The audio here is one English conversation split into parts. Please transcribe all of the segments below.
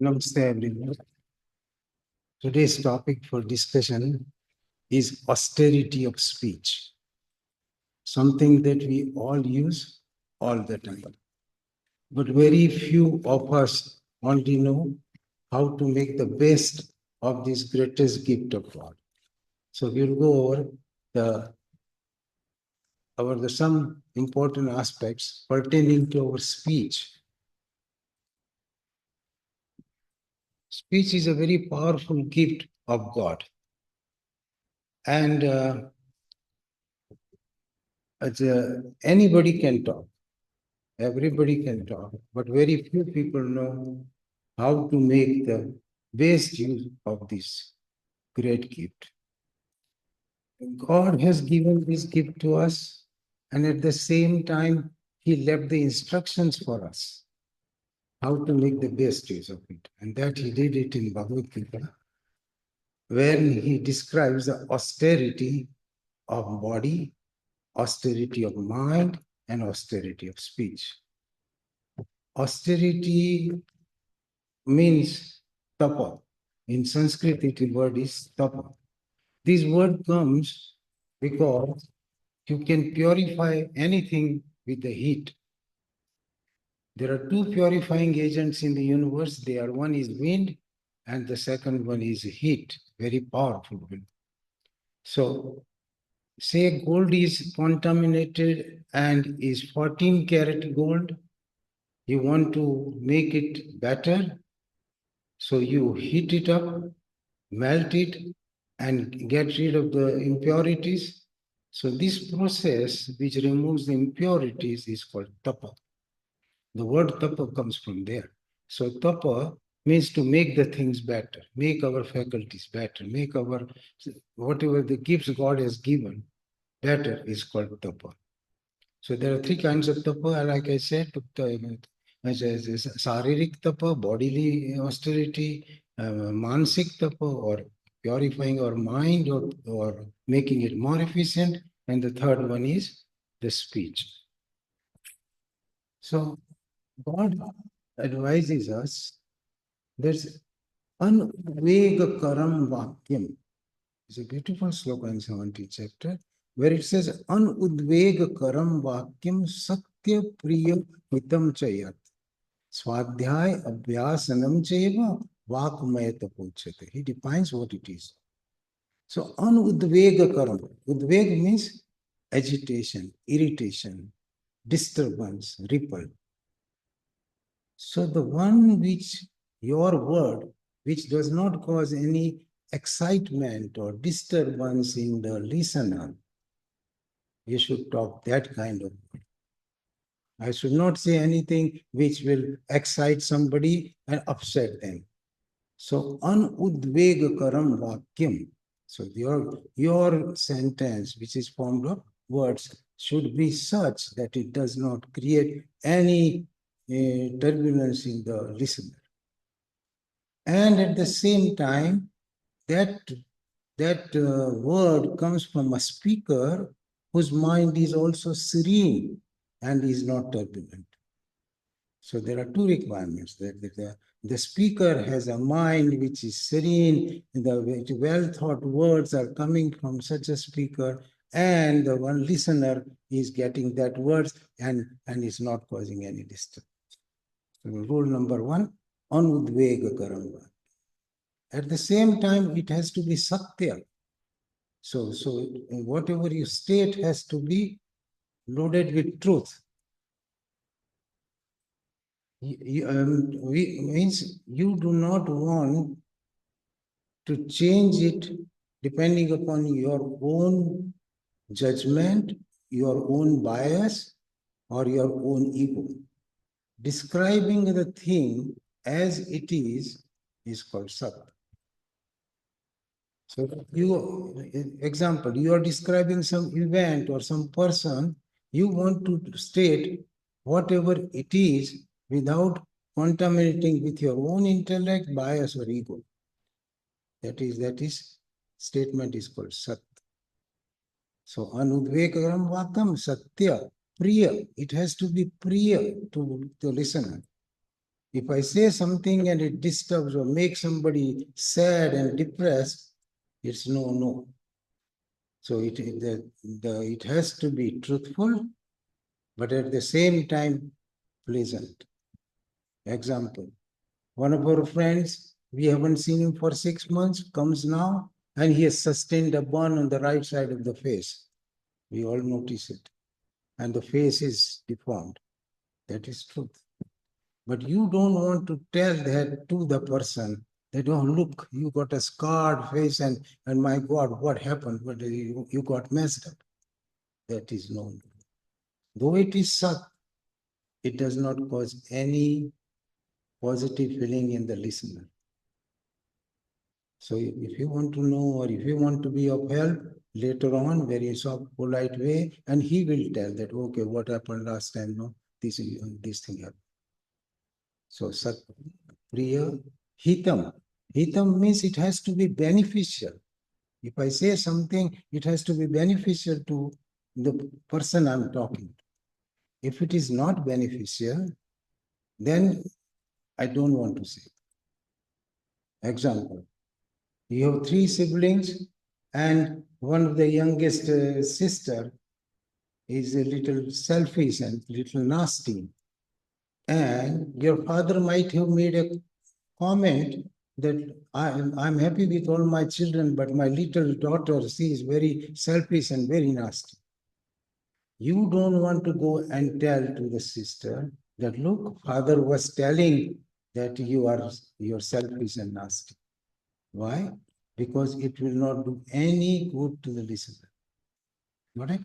Namaste, everyone. Today's topic for discussion is austerity of speech, something that we all use all the time. But very few of us only know how to make the best of this greatest gift of God. So we'll go over some important aspects pertaining to our speech. Speech is a very powerful gift of God. And anybody can talk. Everybody can talk, but very few people know how to make the best use of this great gift. God has given this gift to us, and at the same time, He left the instructions for us how to make the best use of it. And that He did it in Bhagavad Gita, where He describes the austerity of body, austerity of mind, and austerity of speech. Austerity means tapa. In Sanskrit, the word is tapa. This word comes because you can purify anything with the heat. There are two purifying agents in the universe. One is wind, and the second one is heat, very powerful wind. So, say gold is contaminated and is 14 karat gold. You want to make it better, so you heat it up, melt it, and get rid of the impurities. So this process which removes the impurities is called tapa. The word tapa comes from there. So tapa means to make the things better, make our faculties better, make our whatever the gifts God has given better is called tapa. So there are three kinds of tapa, like I said, saririk tapa, bodily austerity, mansik tapa, or purifying our mind or making it more efficient. And the third one is the speech. So God advises us there's anudvegakaram vakyam. It's a beautiful sloka in 17th chapter where it says anudvegakaram vakyam satya priya hitam chayat swadhyay abhyasanam cheva vakmayata puchate. He defines what it is. So anudvegakaram. Udveg means agitation, irritation, disturbance, ripple. So the one which your word, which does not cause any excitement or disturbance in the listener, you should talk that kind of word. I should not say anything which will excite somebody and upset them. So anudvegakaram vakyam. So your sentence, which is formed of words, should be such that it does not create any turbulence in the listener. And at the same time, that word comes from a speaker whose mind is also serene and is not turbulent. So there are two requirements. The speaker has a mind which is serene, the well-thought words are coming from such a speaker, and the one listener is getting that words and is not causing any disturbance. So rule number one, anudvega karamba. At the same time, it has to be satya. So whatever you state has to be loaded with truth. Means you do not want to change it depending upon your own judgment, your own bias, or your own ego. Describing the thing as it is called satya. So example, you are describing some event or some person, you want to state whatever it is without contaminating with your own intellect, bias, or ego. That is statement is called sat. So anudvekaram vakam satya priya. It has to be priya to the listener. If I say something and it disturbs or makes somebody sad and depressed, it's no, no. So it has to be truthful, but at the same time, pleasant. Example, one of our friends, we haven't seen him for 6 months, comes now, and he has sustained a burn on the right side of the face. We all notice it. And the face is deformed. That is truth. But you don't want to tell that to the person that, oh, look, you got a scarred face and my God, what happened? But you got messed up. That is known. Though it is Sat, it does not cause any positive feeling in the listener. So if you want to know or if you want to be of help, later on, very soft, polite way, and he will tell that, okay, what happened last time? No, this thing happened. So Sat, Priya, Hitam. Hitam means it has to be beneficial. If I say something, it has to be beneficial to the person I'm talking to. If it is not beneficial, then I don't want to say. Example, you have 3 siblings and one of the youngest sister is a little selfish and little nasty. And your father might have made a comment that I'm happy with all my children, but my little daughter, she is very selfish and very nasty. You don't want to go and tell to the sister that, look, father was telling that you're selfish and nasty. Why? Because it will not do any good to the listener. Got it?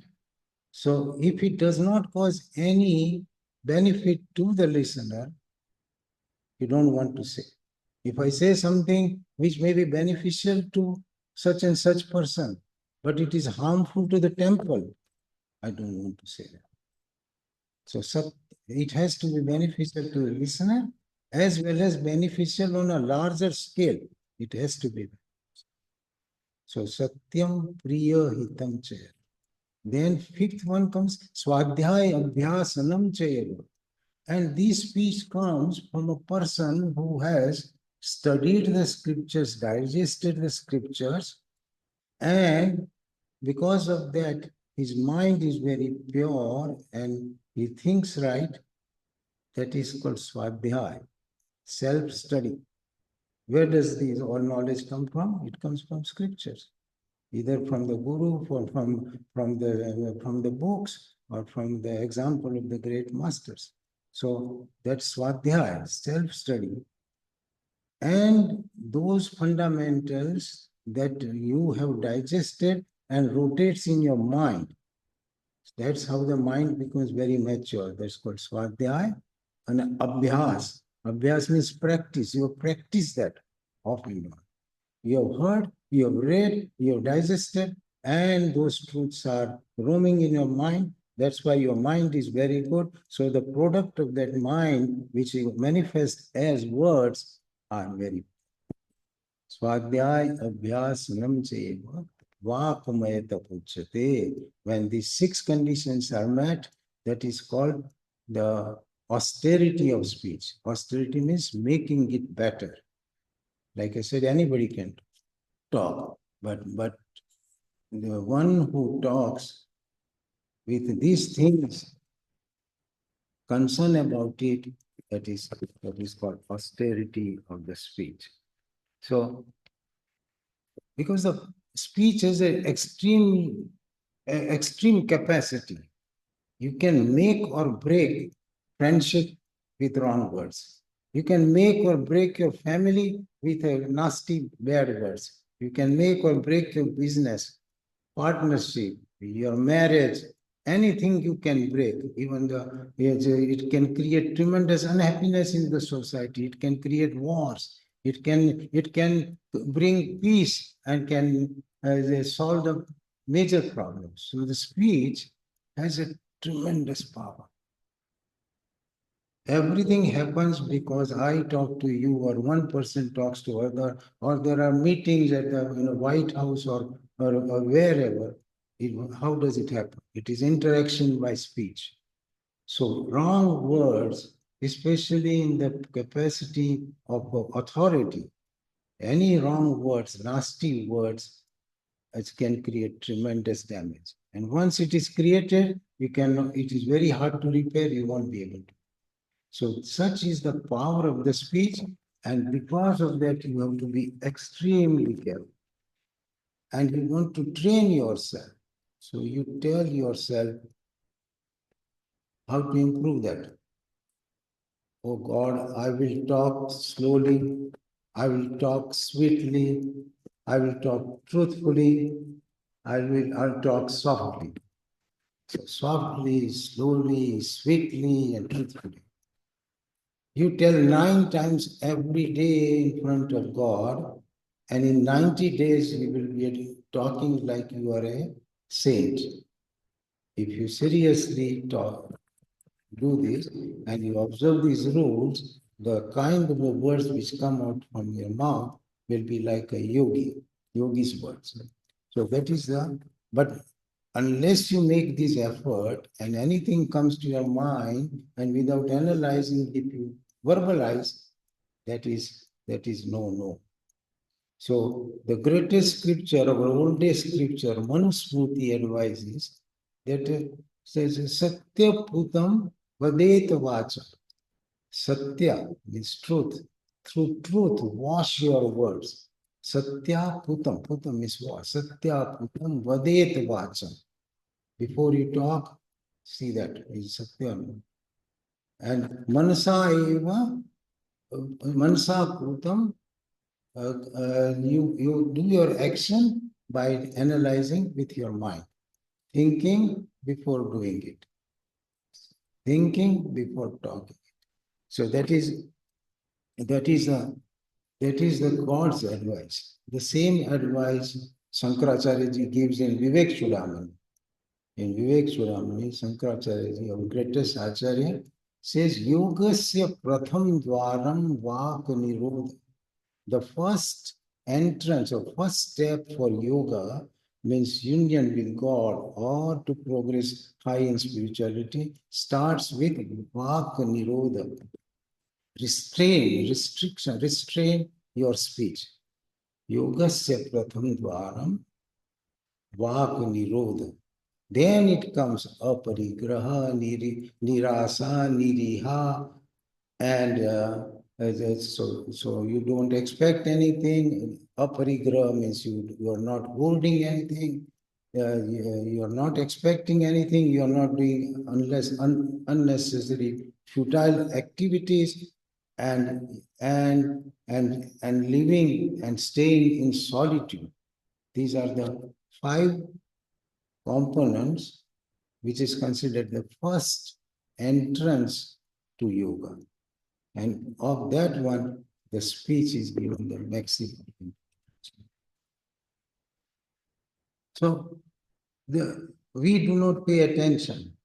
So if it does not cause any benefit to the listener, you don't want to say. If I say something which may be beneficial to such and such person, but it is harmful to the temple, I don't want to say that. So it has to be beneficial to the listener as well as beneficial on a larger scale. It has to be. So Satyam Priya Hitam Chaya. Then 5th one comes Swadhyaya Abhyasanam Chaya. And this speech comes from a person who has studied the scriptures, digested the scriptures, and because of that, his mind is very pure and he thinks right. That is called Swadhyaya, self-study. Where does this all knowledge come from? It comes from scriptures, either from the guru, or from the books, or from the example of the great masters. So that's Swadhyaya, self-study. And those fundamentals that you have digested and rotates in your mind, that's how the mind becomes very mature. That's called Swadhyaya. And Abhyas. Abhyas means practice. You have practiced that off and on. You have heard, you have read, you have digested, and those truths are roaming in your mind. That's why your mind is very good. So the product of that mind, which you manifest as words, are very good. Swadhyaya Abhyasanam Cheva Vakamayata Puchate. When these 6 conditions are met, that is called the austerity of speech. Austerity means making it better. Like I said, anybody can talk, but the one who talks with these things concern about it, that is called austerity of the speech. So because the speech has an extreme capacity. You can make or break friendship with wrong words. You can make or break your family with a nasty, bad words. You can make or break your business, partnership, your marriage, anything you can break. Even it can create tremendous unhappiness in the society. It can create wars. It can bring peace and can solve the major problems. So the speech has a tremendous power. Everything happens because I talk to you, or one person talks to other, or there are meetings at the White House or wherever. How does it happen? It is interaction by speech. So wrong words, especially in the capacity of authority, any wrong words, nasty words, it can create tremendous damage. And once it is created, it is very hard to repair, you won't be able to. So such is the power of the speech, and because of that, you have to be extremely careful. And you want to train yourself. So you tell yourself how to improve that. Oh God, I will talk slowly, I will talk sweetly, I will talk truthfully, I'll talk softly. So softly, slowly, sweetly, and truthfully. You tell 9 times every day in front of God, and in 90 days you will be talking like you are a saint. If you seriously do this and you observe these rules, the kind of words which come out from your mouth will be like a yogi's words. So that is but unless you make this effort and anything comes to your mind and without analyzing, if you verbalize, that is no. So the greatest scripture, our oldest scripture, Manusmriti advises that says Satya Putam Vadet Vacha. Satya means truth. Through truth, wash your words. Satya Putam. Putam is what? Satya Putam Vadet Vacha. Before you talk, see that is Satya. And Manasa Eva, Manasa Putam, you do your action by analyzing with your mind, thinking before doing it, thinking before talking. So that is the God's advice. The same advice Shankaracharya ji gives in Vivek Chudamani. In Vivek Chudamani, Shankaracharya ji, our greatest Acharya, says, Yogasya pratham dvaram vak nirodha. The first entrance or first step for yoga means union with God or to progress high in spirituality starts with vak nirodha. Restrain your speech. Yogasya pratham dvaram vak nirodha. Then it comes aparigraha, nirasa, niriha, and so you don't expect anything. Aparigraha means you are not holding anything. You are not expecting anything. You are not doing unnecessary futile activities, and living and staying in solitude. These are the 5 components which is considered the first entrance to yoga. And of that one, the speech is given the maximum. So we do not pay attention.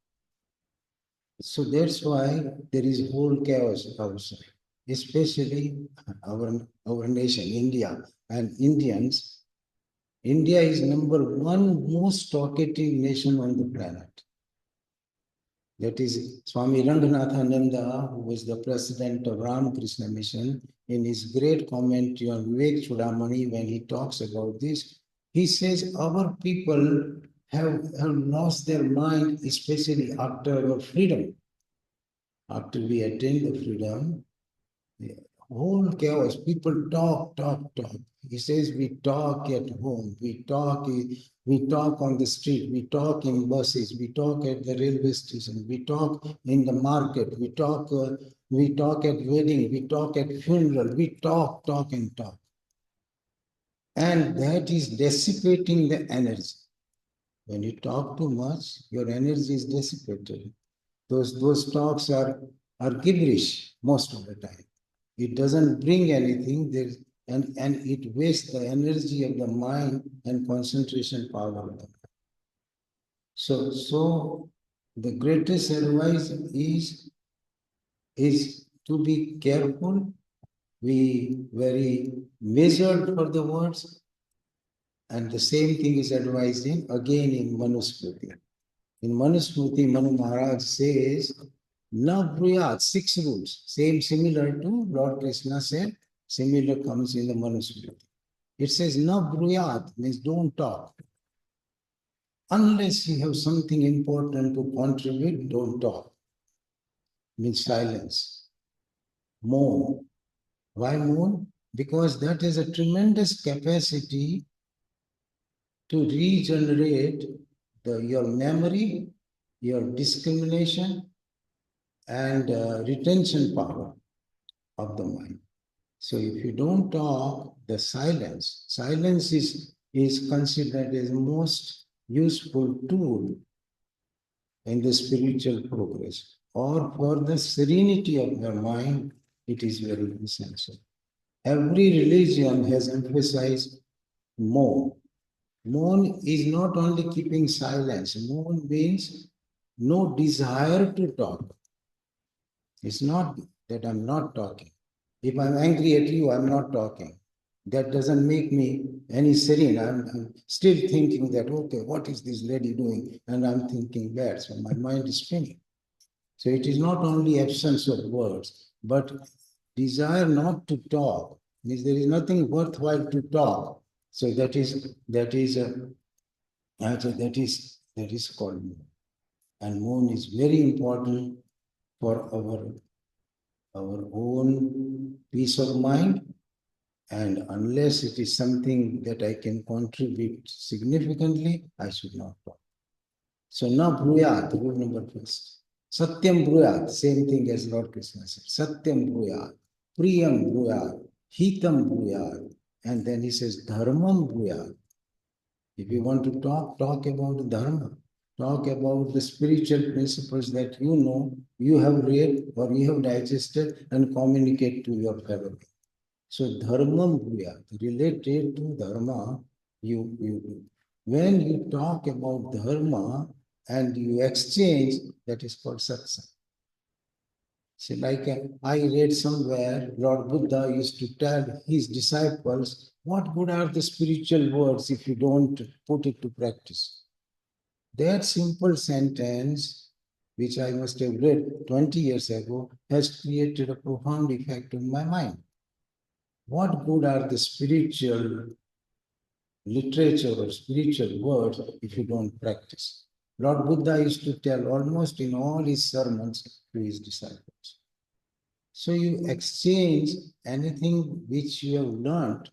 So that's why there is whole chaos outside, especially our nation, India, and Indians. India is #1 most talkative nation on the planet. That is Swami Ranganathananda, who was the president of Ramakrishna Mission, in his great commentary on Vivek Chudamani, when he talks about this, he says our people have lost their mind, especially after our freedom. After we attained the freedom, the whole chaos. People talk. He says we talk at home, we talk on the street, we talk in buses, we talk at the railway station, we talk in the market, we talk at wedding, we talk at funeral, we talk and talk. And that is dissipating the energy. When you talk too much, your energy is dissipated. Those talks are gibberish most of the time. It doesn't bring anything, and it wastes the energy of the mind and concentration power of the mind. So the greatest advice is to be careful, be very measured for the words, and the same thing is advised again in Manusmriti. In Manusmriti, Manu Maharaj says, Na Bruyat, 6 rules. Similar to Lord Krishna said, similar comes in the Manusmriti. It says, Na Bruyat, means don't talk. Unless you have something important to contribute, don't talk. Means silence. Mourn. Why mourn? Because that is a tremendous capacity to regenerate your memory, your discrimination, and retention power of the mind. So if you don't talk, the silence is considered as most useful tool in the spiritual progress. Or for the serenity of your mind, it is very essential. Every religion has emphasized maun. Maun is not only keeping silence. Maun means no desire to talk. It's not that I'm not talking. If I'm angry at you, I'm not talking. That doesn't make me any serene. I'm still thinking that, okay, what is this lady doing? And I'm thinking bad. So my mind is spinning. So it is not only absence of words, but desire not to talk. Means there is nothing worthwhile to talk. So that is called moon. And moon is very important for our own peace of mind. And unless it is something that I can contribute significantly, I should not talk. So now bruyat, rule number first. Satyam bruyat, same thing as Lord Krishna said. Satyam bruyat, priyam bruyat, hitam bruyat. And then he says dharmam bruyat. If you want to talk, talk about dharma. Talk about the spiritual principles that you have read or you have digested and communicate to your fellow. So dharmam bruyat, related to dharma, you do. When you talk about dharma and you exchange, that is called satsang. See, like I read somewhere, Lord Buddha used to tell his disciples, what good are the spiritual words if you don't put it to practice? That simple sentence, which I must have read 20 years ago, has created a profound effect on my mind. What good are the spiritual literature or spiritual words if you don't practice? Lord Buddha used to tell almost in all his sermons to his disciples. So you exchange anything which you have learned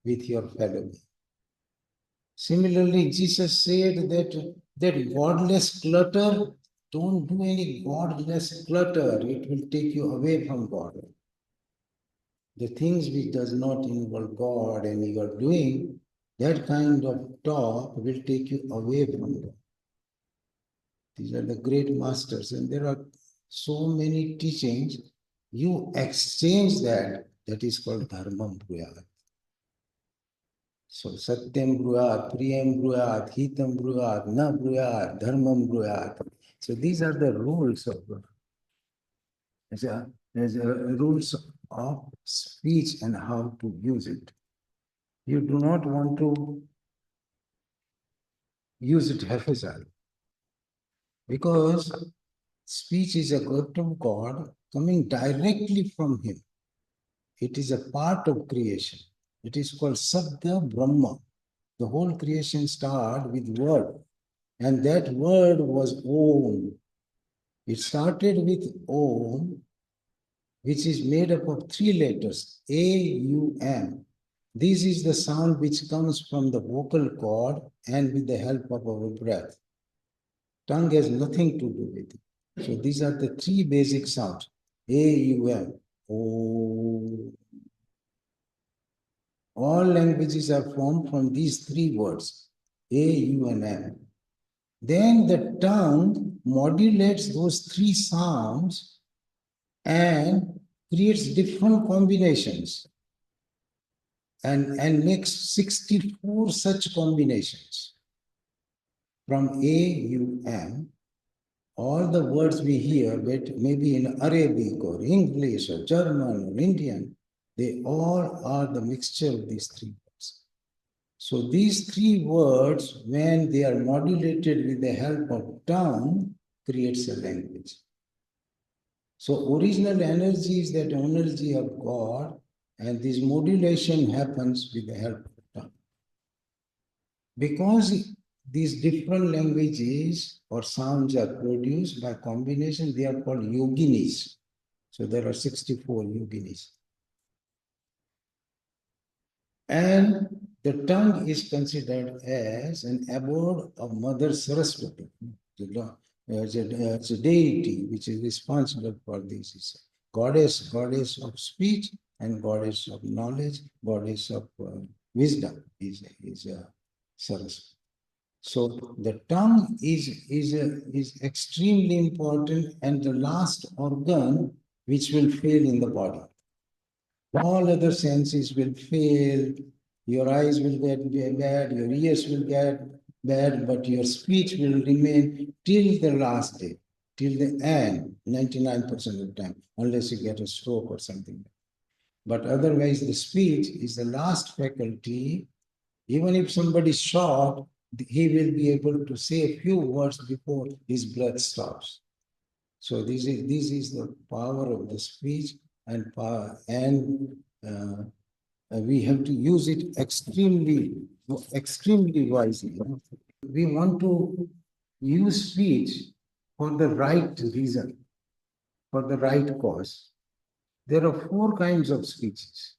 with your fellow. Similarly, Jesus said that godless clutter, don't do any godless clutter. It will take you away from God. The things which does not involve God and you are doing, that kind of talk will take you away from God. These are the great masters, and there are so many teachings. You exchange that is called dharmam bruyat. So satyam bruyat, priyam bruyat, hitam bruyat, na bruyat, dharmam bruyat. So these are the rules of rules of speech and how to use it. You do not want to use it haphazard, because speech is a gift of God coming directly from Him. It is a part of creation. It is called Sabda Brahma. The whole creation started with word, and that word was Om. It started with Om, which is made up of 3 letters, A-U-M. This is the sound which comes from the vocal cord and with the help of our breath. Tongue has nothing to do with it. So these are the 3 basic sounds. A-U-M. O. All languages are formed from these 3 words, A, U, and M. Then the tongue modulates those 3 sounds and creates different combinations and makes 64 such combinations. From A, U, M, all the words we hear, maybe in Arabic or English or German or Indian, they all are the mixture of these 3 words. So these three words, when they are modulated with the help of tongue, creates a language. So original energy is that energy of God, and this modulation happens with the help of tongue. Because these different languages or sounds are produced by combination, they are called yoginis. So there are 64 yoginis. And the tongue is considered as an abode of Mother Saraswati, the deity which is responsible for this. Is goddess of speech and goddess of knowledge, goddess of wisdom is Saraswati. So the tongue is extremely important and the last organ which will fail in the body. All other senses will fail. Your eyes will get bad, your ears will get bad, but your speech will remain till the last day, till the end, 99% of the time, unless you get a stroke or something. But otherwise, the speech is the last faculty. Even if somebody is short, he will be able to say a few words before his breath stops. So this is the power of the speech and power, and we have to use it extremely wisely. We want to use speech for the right reason, for the right cause. There are four kinds of speeches.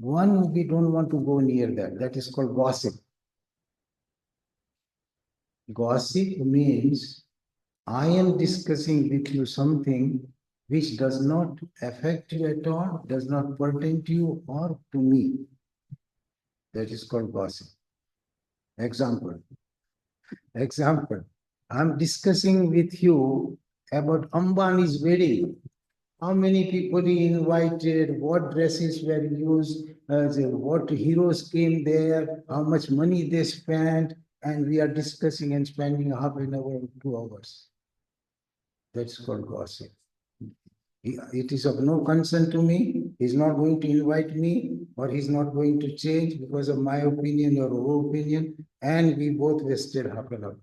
One, we don't want to go near that. That is called gossip. Gossip means I am discussing with you something which does not affect you at all, does not pertain to you or to me. That is called gossip. Example. I'm discussing with you about Ambani's wedding. How many people he invited, what dresses were used, what heroes came there, how much money they spent, and we are discussing and spending half an hour, 2 hours. That's called gossip. It is of no concern to me. He's not going to invite me, or he's not going to change because of my opinion or her opinion, and we both wasted half an hour.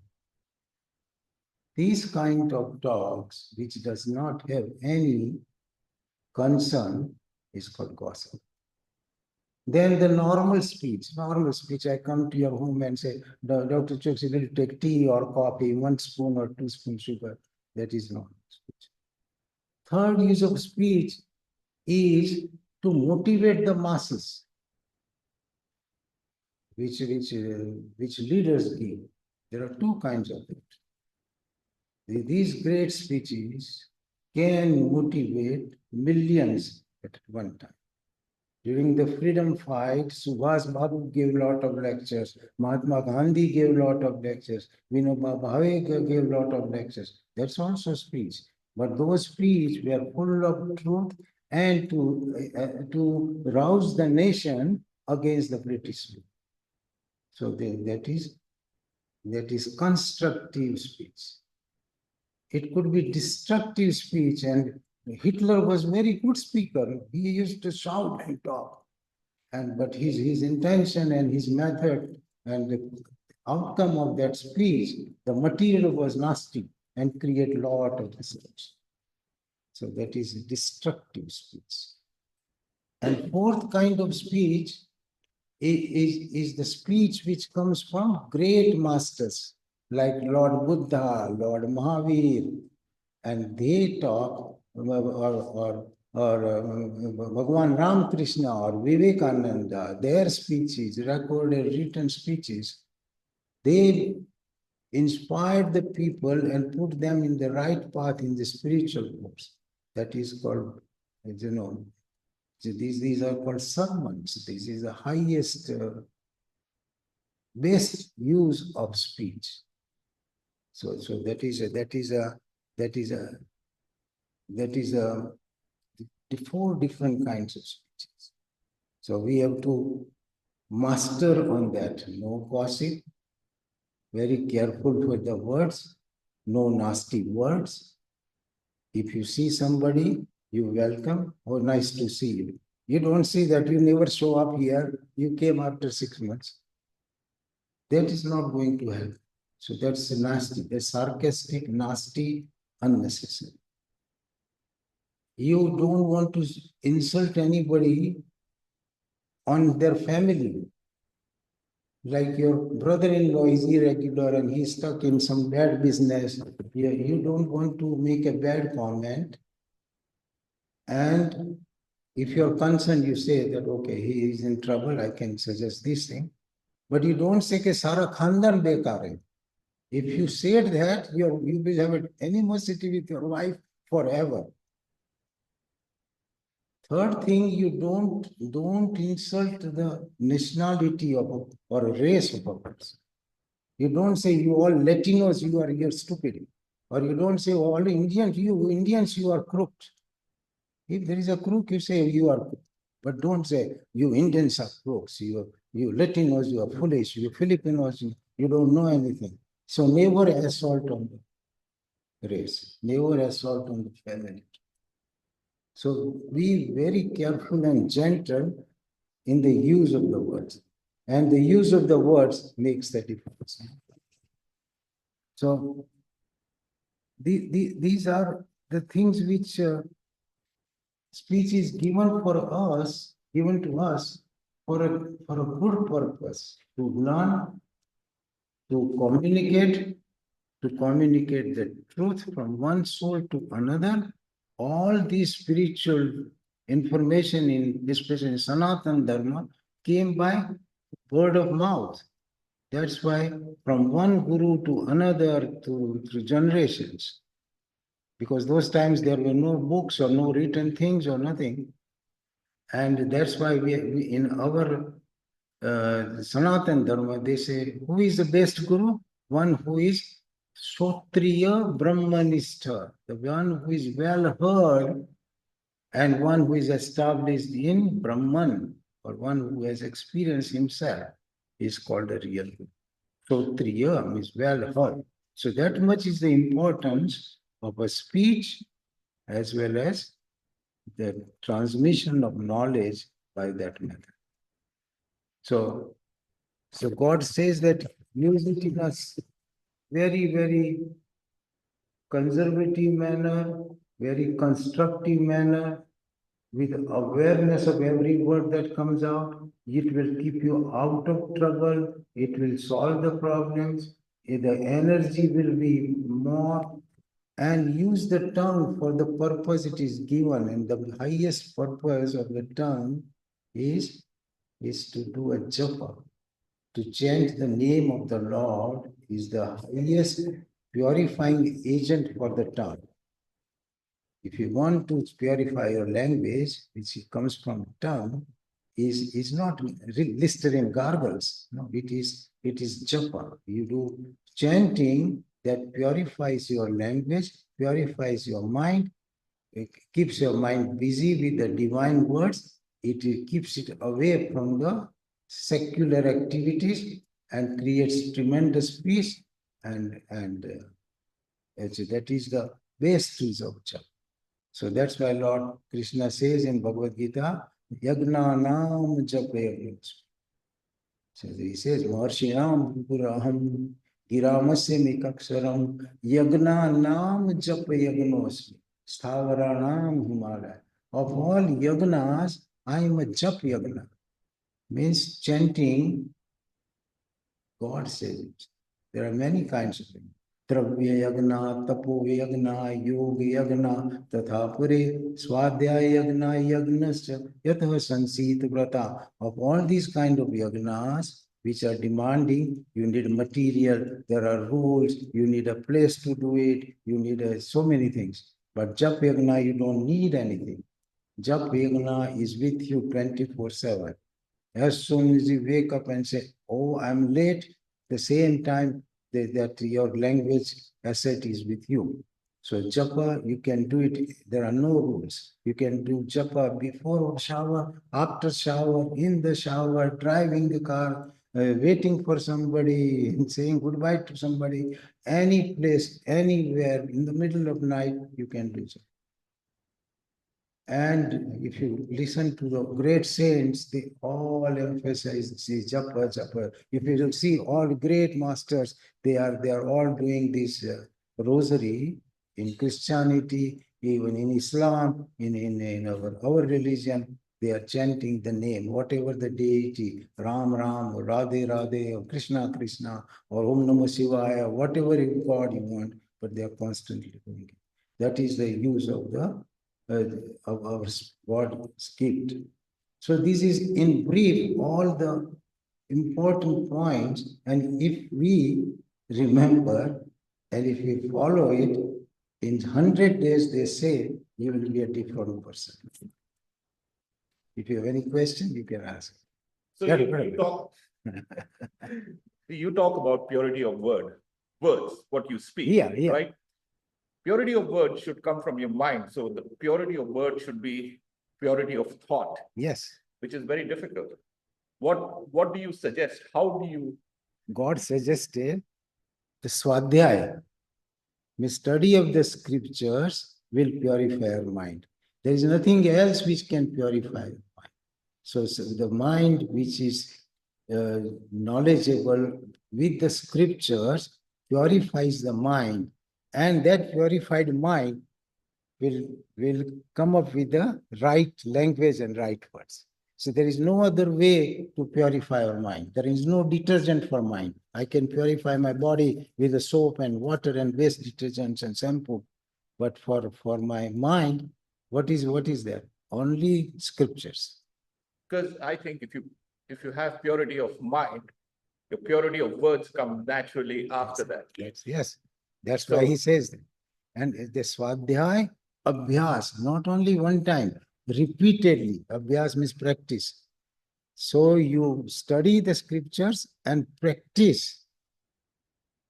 These kind of talks, which does not have any concern, is called gossip. Then the normal speech, I come to your home and say, Dr. Chokshi, will you take tea or coffee, 1 spoon or 2 spoons sugar? That is normal speech. Third use of speech is to motivate the masses, which leaders give. There are two kinds of it. These great speeches can motivate millions at one time. During the freedom fight, Subhas Babu gave a lot of lectures. Mahatma Gandhi gave a lot of lectures. Vinoba Bhave gave a lot of lectures. That's also speech. But those speeches were full of truth and to rouse the nation against the British. So that is constructive speech. It could be destructive speech, and Hitler was a very good speaker. He used to shout and talk. But his intention and his method and the outcome of that speech, the material was nasty and create a lot of research. So that is destructive speech. And fourth kind of speech is the speech which comes from great masters like Lord Buddha, Lord Mahavir, and they talk, or Bhagwan Ramakrishna or Vivekananda, their speeches, recorded written speeches, they inspired the people and put them in the right path in the spiritual course. That is called, these are called sermons. This is the highest, best use of speech. So that is the four different kinds of speeches. So we have to master on that. No gossip, very careful with the words, no nasty words. If you see somebody, you welcome, oh, nice to see you. You don't see that you never show up here, you came after 6 months. that is not going to help. So that's nasty, that's sarcastic, nasty, unnecessary. You don't want to insult anybody on their family. Like your brother-in-law is irregular and he's stuck in some bad business. You don't want to make a bad comment. And if you're concerned, you say that, okay, he is in trouble, I can suggest this thing. But you don't say that Sara Khandan bekar hai. If you said that, you will have animosity with your wife forever. Third thing, you don't insult the nationality of or race of a person. You don't say you all Latinos, you're stupid. Or you don't say all Indians, you are crooked. If there is a crook, you say you are crook. But don't say you Indians are crooks, you Latinos, you are foolish, you Filipinos, you don't know anything. So never assault on the race, never assault on the family. So be very careful and gentle in the use of the words. And the use of the words makes the difference. So these are the things which speech is given for us, given to us for a good purpose, to learn, to communicate the truth from one soul to another. All these spiritual information in, especially in Sanatana Dharma, came by word of mouth. That's why from one guru to another through generations, because those times there were no books or no written things or nothing. And that's why we in our Sanatana Dharma, they say, who is the best guru? One who is Shotriya Brahmanistha, the one who is well heard and one who is established in Brahman, or one who has experienced himself, is called a real guru. Shotriya means well heard. So that much is the importance of a speech as well as the transmission of knowledge by that method. So God says that use it in a very, very conservative manner, very constructive manner, with awareness of every word that comes out. It will keep you out of trouble. It will solve the problems. The energy will be more. And use the tongue for the purpose it is given. And the highest purpose of the tongue is to do a japa. To chant the name of the Lord is the highest purifying agent for the tongue. If you want to purify your language, which comes from tongue, is not Listerine gargles. No, it is japa. You do chanting that purifies your language, purifies your mind, it keeps your mind busy with the divine words. It keeps it away from the secular activities and creates tremendous peace. And that is the base of japa. So that's why Lord Krishna says in Bhagavad Gita, Yagna Nam Japa. So he says, Maharshinam Puraham Giramasya Mikaksharam Yagna Nam Japa Yagnosmi Stavaranam Himalaya. Of all yagnas, I am a Jap Yagna. Means chanting, God says it. There are many kinds of things. द्रव्य यज्ञ तपो यज्ञ योग यज्ञ तथा पुरे स्वाध्याय यज्ञ यज्ञश्च यतः संसीत व्रता. Of all these kind of yajnas which are demanding, you need material, there are rules, you need a place to do it, you need so many things. But jap yajna, you don't need anything. Jap yajna is with you 24/7. As soon as you wake up and say, oh, I'm late, the same time that your language asset is with you. So japa, you can do it. There are no rules. You can do japa before shower, after shower, in the shower, driving the car, waiting for somebody, saying goodbye to somebody, any place, anywhere, in the middle of night, you can do so. And if you listen to the great saints, they all emphasize this japa, japa. If you see all great masters, they are all doing this rosary in Christianity, even in Islam, in our religion. They are chanting the name, whatever the deity, Ram Ram, or Radhe Radhe, or Krishna Krishna, or Om Namah Shivaya, whatever God you want, but they are constantly doing it. That is the use of the of our what skipped. So this is in brief all the important points, and if we remember and if we follow it, in 100 days they say you will be a different person. If you have any question, you can ask. So you talk about purity of words, what you speak, right? Purity of words should come from your mind. So the purity of words should be purity of thought. Yes. Which is very difficult. What do you suggest? How do you? God suggested the Swadhyaya, the study of the scriptures will purify our mind. There is nothing else which can purify our mind. So the mind which is knowledgeable with the scriptures purifies the mind, and that purified mind will come up with the right language and right words. So there is no other way to purify our mind. There is no detergent for mind. I can purify my body with the soap and water and waste detergents and shampoo. But for my mind, what is there? Only scriptures. Because I think if you have purity of mind, your purity of words come naturally after that. Yes. That's why he says that. And the Swadhyay, Abhyas, not only one time, repeatedly. Abhyas means practice. So you study the scriptures and practice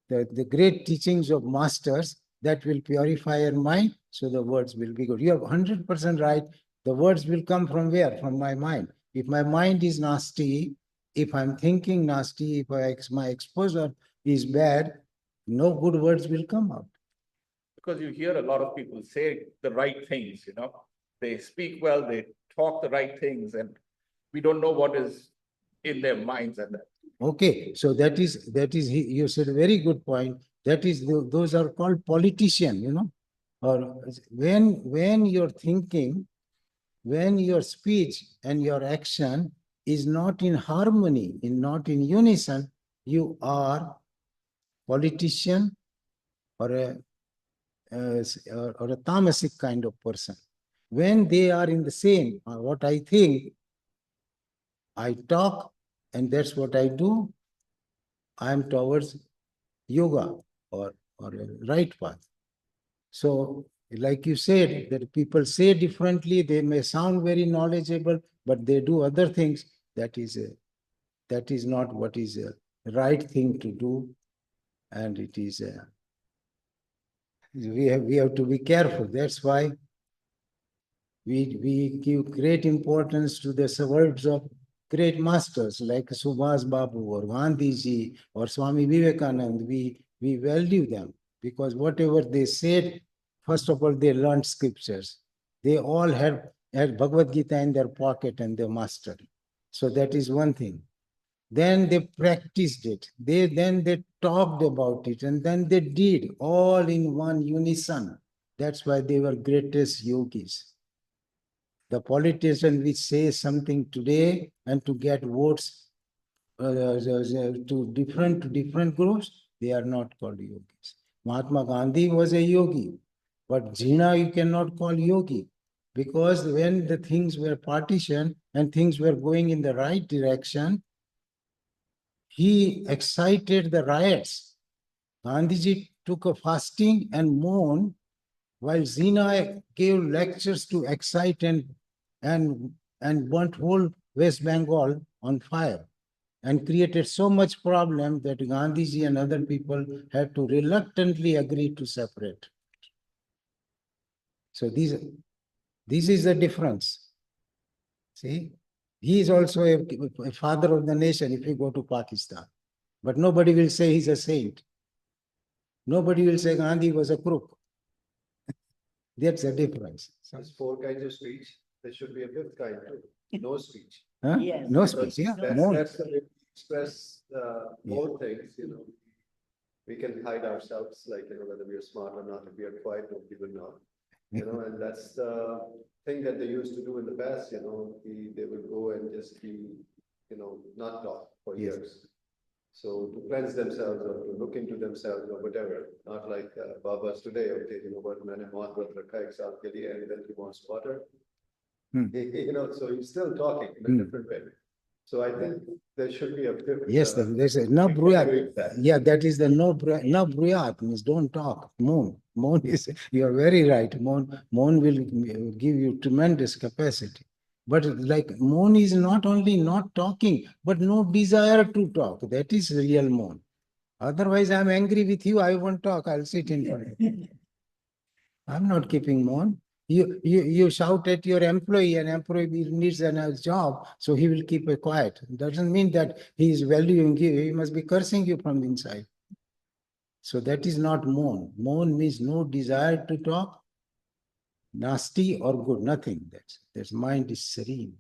the great teachings of masters that will purify your mind, so the words will be good. You are 100% right. The words will come from where? From my mind. If my mind is nasty, if I'm thinking nasty, if my exposure is bad, no good words will come out. Because you hear a lot of people say the right things, they speak well, they talk the right things, and we don't know what is in their minds and that. Okay, so that is you said a very good point. That is those are called politician, or when you're thinking, when your speech and your action is not in harmony, not in unison, you are politician or a tamasic kind of person. When they are in the same, what I think, I talk, and that's what I do, I am towards yoga or a right path. So, like you said, that people say differently, they may sound very knowledgeable, but they do other things. That is not what is a right thing to do, and it is we have to be careful. That's why we give great importance to the words of great masters like Subhas Babu or Gandhi ji or Swami Vivekananda. We value them because whatever they said, first of all, they learned scriptures. They all had Bhagavad Gita in their pocket and they mastered. So that is one thing. Then they practiced it. Then they talked about it, and then they did all in one unison. That's why they were greatest yogis. The politician which says something today and to get votes to different groups, they are not called yogis. Mahatma Gandhi was a yogi, but Jina you cannot call yogi, because when the things were partitioned and things were going in the right direction, he excited the riots. Gandhiji took a fasting and mourned, while Zina gave lectures to excite and burnt whole West Bengal on fire and created so much problem that Gandhiji and other people had to reluctantly agree to separate. So this is the difference. See, he is also a father of the nation if you go to Pakistan, but nobody will say he's a saint. Nobody will say Gandhi was a crook. That's the difference. There's 4 kinds of speech. There should be a 5th kind too. No speech. Huh? Yes. No speech, yeah. Moan. That's the way we express more things, We can hide ourselves, whether we are smart or not. If we are quiet, nobody will know. And that's the thing that they used to do in the past, they would go and just be, not talk for Yes. years. So to cleanse themselves or to look into themselves or whatever, not like Baba's today, okay, what मैंने बहुत व्रत रखा 1 साल के लिए, and then he wants water. So he's still talking in a different way. So I think there should be a different. Yes, there's a no bruyat. Yeah, that is the no bruyat means don't talk. Moan. Moan is, you are very right. Moan will give you tremendous capacity. But like moan is not only not talking, but no desire to talk. That is real moan. Otherwise, I'm angry with you. I won't talk. I'll sit in front of you. I'm not keeping moan. You shout at your employee, and employee needs a job, so he will keep it quiet. It doesn't mean that he is valuing you. He must be cursing you from inside. So that is not moan. Moan means no desire to talk, nasty or good, nothing. That's mind is serene.